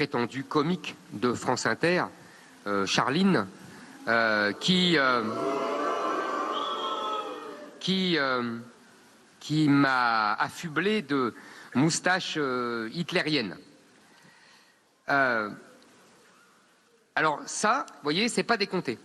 prétendue comique de France Inter, Charline, qui m'a affublé de moustache hitlérienne. Alors ça, vous voyez, c'est pas décompté.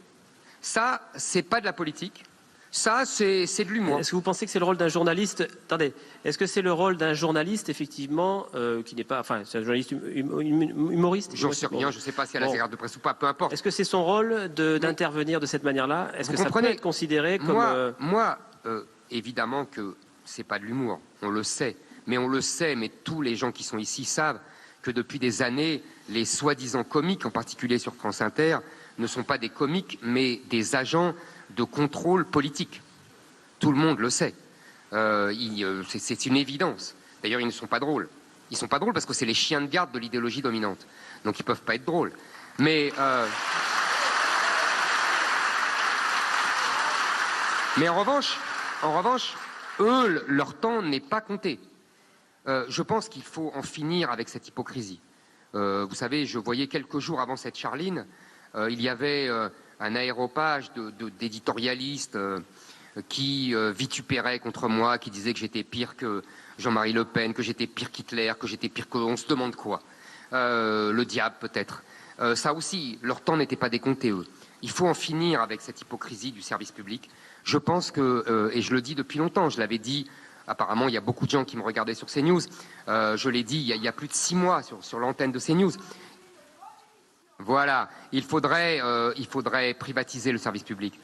Ça, c'est pas de la politique. Ça, c'est de l'humour. Est-ce que vous pensez que c'est le rôle d'un journaliste? Attendez, est-ce que c'est le rôle d'un journaliste, effectivement, qui n'est pas... Enfin, c'est un journaliste humoriste? J'en sais rien, je ne sais pas si elle a ses gardes de presse ou pas, peu importe. Est-ce que c'est son rôle d'intervenir de cette manière-là? Est-ce que ça peut être considéré comme... Moi, évidemment que c'est pas de l'humour, on le sait. Mais tous les gens qui sont ici savent que depuis des années, les soi-disant comiques, en particulier sur France Inter, ne sont pas des comiques, mais des agents de contrôle politique. Tout le monde le sait. C'est une évidence. D'ailleurs, ils ne sont pas drôles. Ils ne sont pas drôles parce que c'est les chiens de garde de l'idéologie dominante. Donc ils ne peuvent pas être drôles. Mais en revanche, eux, leur temps n'est pas compté. Je pense qu'il faut en finir avec cette hypocrisie. Vous savez, je voyais quelques jours avant cette Charline, il y avait un aéropage d'éditorialistes qui vitupéraient contre moi, qui disaient que j'étais pire que Jean-Marie Le Pen, que j'étais pire qu'Hitler, que j'étais pire que... On se demande quoi. Le diable peut-être. Ça aussi, leur temps n'était pas décompté, eux. Il faut en finir avec cette hypocrisie du service public. Je pense que, et je le dis depuis longtemps, je l'avais dit, apparemment il y a beaucoup de gens qui me regardaient sur CNews, je l'ai dit il y a plus de 6 mois sur l'antenne de CNews. Voilà, il faudrait privatiser le service public.